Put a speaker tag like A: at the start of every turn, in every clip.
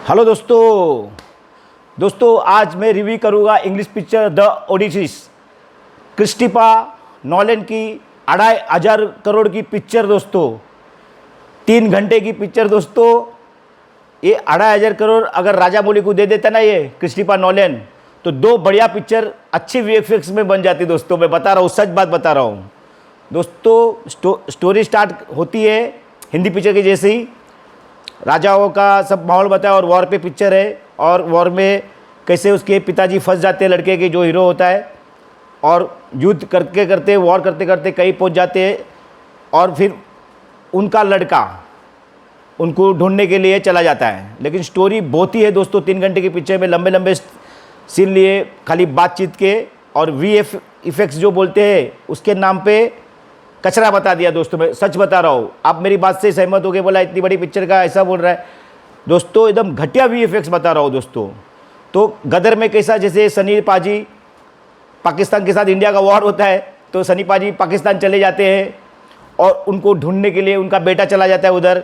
A: Hello दोस्तों आज मैं रिव्यू करूँगा English picture the Odyssey. Christopher Nolan की 2,500 करोड़ की पिक्चर दोस्तों, 3 घंटे की पिक्चर दोस्तों। ये 2,500 करोड़ अगर राजा मौली को दे देता ना ये क्रिस्टोफर नॉलन, तो 2 बढ़िया पिक्चर अच्छी वीएफएक्स में बन जाती दोस्तों। मैं बता रहा हूँ, सच बात बता रहा हूँ दोस्तों। स्टोरी स्टार्ट होती है हिंदी पिक्चर की जैसे ही, राजाओं का सब माहौल बताया और वॉर पे पिक्चर है। और वॉर में कैसे उसके पिताजी फंस जाते हैं, लड़के के जो हीरो होता है, और युद्ध करते करते वॉर करते करते कहीं पहुंच जाते हैं। और फिर उनका लड़का उनको ढूंढने के लिए चला जाता है। लेकिन स्टोरी बहुत ही है दोस्तों। 3 घंटे की पिक्चर में लंबे लंबे सीन लिए, खाली बातचीत के और वीएफ इफेक्ट्स जो बोलते हैं उसके नाम पे कचरा बता दिया दोस्तों। मैं सच बता रहा हूँ, आप मेरी बात से सहमत हो गए। बोला इतनी बड़ी पिक्चर का ऐसा बोल रहा है दोस्तों, एकदम घटिया वीएफएक्स बता रहा हूँ दोस्तों। तो गदर में कैसा, जैसे सनी पाजी पाकिस्तान के साथ इंडिया का वॉर होता है, तो सनी पाजी पाकिस्तान चले जाते हैं और उनको ढूंढने के लिए उनका बेटा चला जाता है उधर,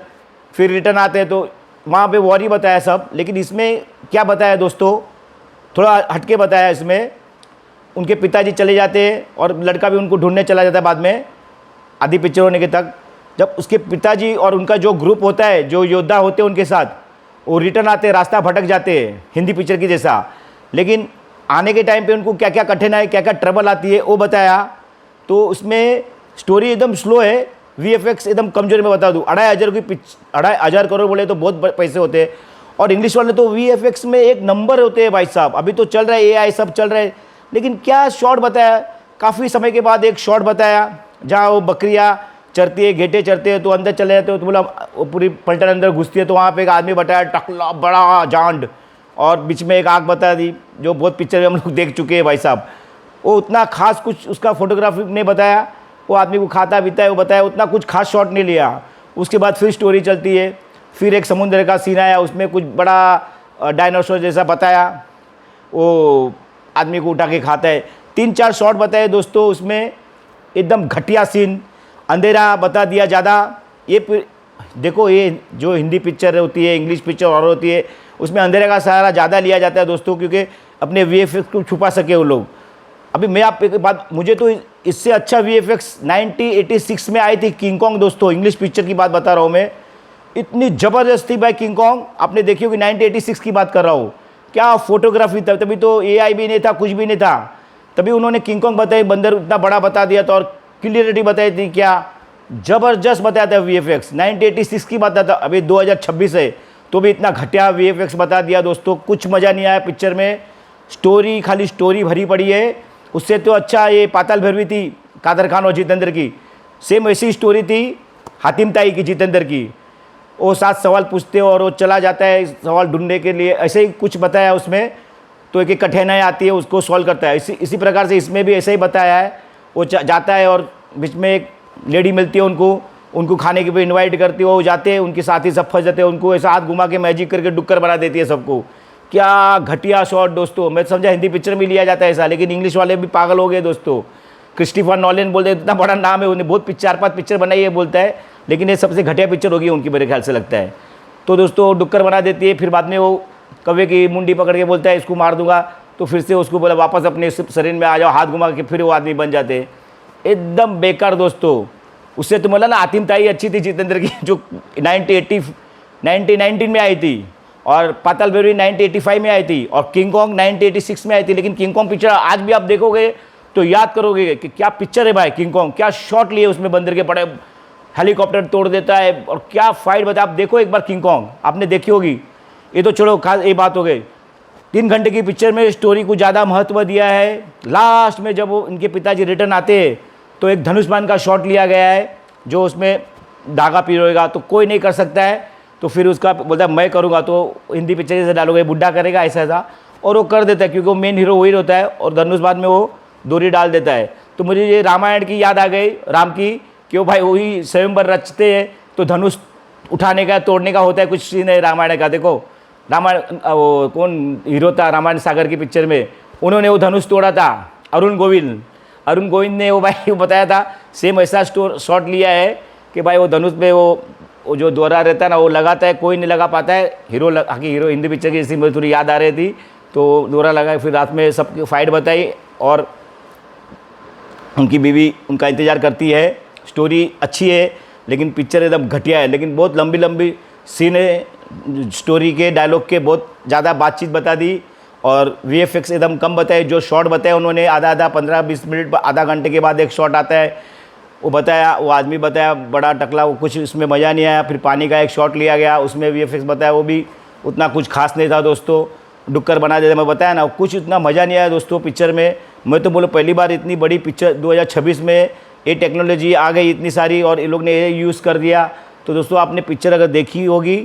A: फिर रिटर्न आते हैं, तो वहाँ पे वॉर ही बताया सब। लेकिन इसमें क्या बताया दोस्तों, थोड़ा हटके बताया। इसमें उनके पिताजी चले जाते हैं और लड़का भी उनको ढूंढने चला जाता है बाद में, आधी पिक्चर होने के तक। जब उसके पिताजी और उनका जो ग्रुप होता है, जो योद्धा होते हैं उनके साथ, वो रिटर्न आते हैं, रास्ता भटक जाते हैं हिंदी पिक्चर की जैसा। लेकिन आने के टाइम पे उनको क्या क्या कठिनाई, क्या क्या ट्रबल आती है वो बताया। तो उसमें स्टोरी एकदम स्लो है, वीएफएक्स एकदम कमजोरी में बता दूँ। 2,500 करोड़ बोले तो बहुत पैसे होते हैं। और इंग्लिश वाले तो वीएफएक्स में एक नंबर होते हैं भाई साहब। अभी तो चल रहा है एआई सब चल रहा है, लेकिन क्या शॉट बताया, काफ़ी समय के बाद एक शॉट बताया जहाँ वो बकरियाँ चरती है, घेटे चरते हैं, तो अंदर चले जाते हो, तो बोला वो पूरी पलटन अंदर घुसती है, तो वहाँ पे एक आदमी बताया टकला बड़ा जांड, और बीच में एक आग बता दी जो बहुत पिक्चर में हम लोग देख चुके हैं भाई साहब। वो उतना खास कुछ उसका फोटोग्राफी नहीं बताया, वो आदमी को खाता पीता है वो बताया, उतना कुछ खास शॉट नहीं लिया। उसके बाद फिर स्टोरी चलती है, फिर एक समुद्र का सीन आया, उसमें कुछ बड़ा डायनासोर जैसा बताया, वो आदमी को उठा के खाता है। 3-4 शॉट बताए दोस्तों उसमें, एकदम घटिया सीन, अंधेरा बता दिया ज़्यादा। ये देखो, ये जो हिंदी पिक्चर होती है, इंग्लिश पिक्चर और होती है, उसमें अंधेरे का सहारा ज़्यादा लिया जाता है दोस्तों, क्योंकि अपने वीएफएक्स को छुपा सके वो लोग। अभी मैं आप एक बात, मुझे तो इससे अच्छा वीएफएक्स 1986 में आई थी किंग कॉन्ग दोस्तों। इंग्लिश पिक्चर की बात बता रहा हूँ मैं, इतनी ज़बरदस्त थी भाई किंग कॉन्ग। आपने देखी होगी, 1986 की बात कर रहा हूँ। क्या फोटोग्राफी था, तभी तो एआई भी नहीं था, कुछ भी नहीं था, तभी उन्होंने किंग कॉन्ग बताई, बंदर इतना बड़ा बता दिया था, और क्लियरिटी बताई थी, क्या ज़बरदस्त बताया था वीएफएक्स। 1986 की बात था, अभी 2026 है तो भी इतना घटिया वीएफएक्स बता दिया दोस्तों। कुछ मज़ा नहीं आया पिक्चर में, स्टोरी खाली स्टोरी भरी पड़ी है। उससे तो अच्छा ये पाताल भैरवी थी कादर खान और जितेंद्र की, सेम ऐसी स्टोरी थी हातिम ताई की, जितेंद्र की। वो 7 सवाल पूछते और वो चला जाता है सवाल ढूंढने के लिए, ऐसे ही कुछ बताया उसमें। तो एक कठिनाई आती है, उसको सॉल्व करता है। इसी प्रकार से इसमें भी ऐसे ही बताया है। वो जाता है और बीच में एक लेडी मिलती है, उनको खाने के लिए इनवाइट करती है, वो जाते हैं, उनके साथी सब फंस जाते हैं, उनको ऐसा हाथ घुमा के मैजिक करके डुक्कर बना देती है सबको। क्या घटिया शॉट दोस्तों। मैं समझा हिंदी पिक्चर में लिया जाता है ऐसा, लेकिन इंग्लिश वाले भी पागल हो गए दोस्तों। क्रिस्टोफर नॉलन बोलते हैं, इतना बड़ा नाम है, उन्हें बहुत 4-5 पिक्चर बनाई है बोलता है, लेकिन ये सबसे घटिया पिक्चर होगी उनकी, मेरे ख्याल से लगता है। तो दोस्तों डुक्कर बना देती है, फिर बाद में वो कौवे की मुंडी पकड़ के बोलता है इसको मार दूंगा, तो फिर से उसको बोला वापस अपने शरीर में आ जाओ, हाथ घुमा के फिर वो आदमी बन जाते हैं। एकदम बेकार दोस्तों। उससे तो बोला ना, हातिम ताई अच्छी थी जितेंद्र की, जो 1919 में आई थी, और पाताल भैरवी 1985 में आई थी, और किंग कॉन्ग 1986 में आई थी। लेकिन किंग कॉन्ग पिक्चर आज भी आप देखोगे तो याद करोगे कि क्या पिक्चर है भाई किंग कॉन्ग। क्या शॉट लिए उसमें, बंदर के बड़े हेलीकॉप्टर तोड़ देता है, और क्या फाइट बता। आप देखो एक बार किंग कॉन्ग, आपने देखी होगी। ये तो चलो खास ये बात हो गई। 3 घंटे की पिक्चर में स्टोरी को ज़्यादा महत्व दिया है। लास्ट में जब वो इनके पिताजी रिटर्न आते हैं, तो एक धनुष्मान का शॉट लिया गया है, जो उसमें धागा पिरोएगा तो कोई नहीं कर सकता है, तो फिर उसका बोलता है मैं करूँगा, तो हिंदी पिक्चर से डालोगे बुढ़ा करेगा ऐसा ऐसा, और वो कर देता है, क्योंकि वो मेन हीरो वही होता है, और धनुष बाद में वो डोरी डाल देता है। तो मुझे ये रामायण की याद आ गई, राम की, कि वो भाई वही स्वयंवर रचते हैं, तो धनुष उठाने का तोड़ने का होता है, कुछ सीन है रामायण का। देखो रामायण, वो कौन हीरो था रामायण सागर की पिक्चर में, उन्होंने वो धनुष तोड़ा था, अरुण गोविंद ने वो भाई वो बताया था। सेम ऐसा शॉट लिया है कि भाई वो धनुष में वो वो जो दोहरा रहता है ना वो लगाता है, कोई नहीं लगा पाता है। हीरो हिंदी पिक्चर की इसी मुझे थोड़ी याद आ रही थी तो दोहरा लगा। फिर रात में सबकी फाइट बताई और उनकी बीवी उनका इंतज़ार करती है। स्टोरी अच्छी है लेकिन पिक्चर एकदम घटिया है, लेकिन बहुत लंबी लंबी सीन है स्टोरी के, डायलॉग के, बहुत ज़्यादा बातचीत बता दी और वीएफएक्स एकदम कम बताए। जो शॉट बताए उन्होंने आधा 15-20 मिनट, आधा घंटे के बाद एक शॉट आता है वो बताया, वो आदमी बताया बड़ा टकला, वो कुछ उसमें मज़ा नहीं आया। फिर पानी का एक शॉट लिया गया, उसमें वीएफएक्स बताया, वो भी उतना कुछ खास नहीं था दोस्तों, डुक्कर बना देते, मैं बताया ना, कुछ इतना मज़ा नहीं आया दोस्तों पिक्चर में। मैं तो बोलो पहली बार इतनी बड़ी पिक्चर 2026 में ये टेक्नोलॉजी आ गई इतनी सारी और ये लोग ने ये यूज़ कर दिया। तो दोस्तों आपने पिक्चर अगर देखी होगी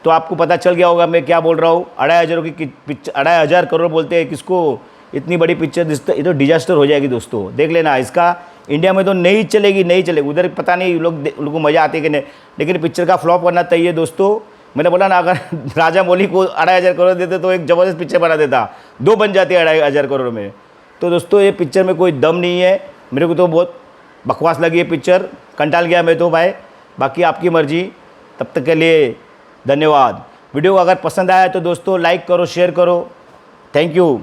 A: तो आपको पता चल गया होगा मैं क्या बोल रहा हूँ। 2,500 की पिक्चर, 2,500 करोड़ बोलते हैं किसको, इतनी बड़ी पिक्चर ये तो डिजास्टर हो जाएगी दोस्तों। देख लेना, इसका इंडिया में तो नहीं चलेगी। उधर पता नहीं लोगों को मज़ा आती है कि नहीं, लेकिन पिक्चर का फ्लॉप करना चाहिए दोस्तों। मैंने बोला ना, अगर राजा मौली को 2,500 करोड़ देते तो एक ज़बरदस्त पिक्चर बना देता, 2 बन जाती है 2,500 करोड़ में। तो दोस्तों ये पिक्चर में कोई दम नहीं है, मेरे को तो बहुत बकवास लगी है पिक्चर, कंटाल गया मैं तो भाई। बाकी आपकी मर्जी, तब तक के लिए धन्यवाद। वीडियो अगर पसंद आया तो दोस्तों लाइक करो, शेयर करो। Thank you.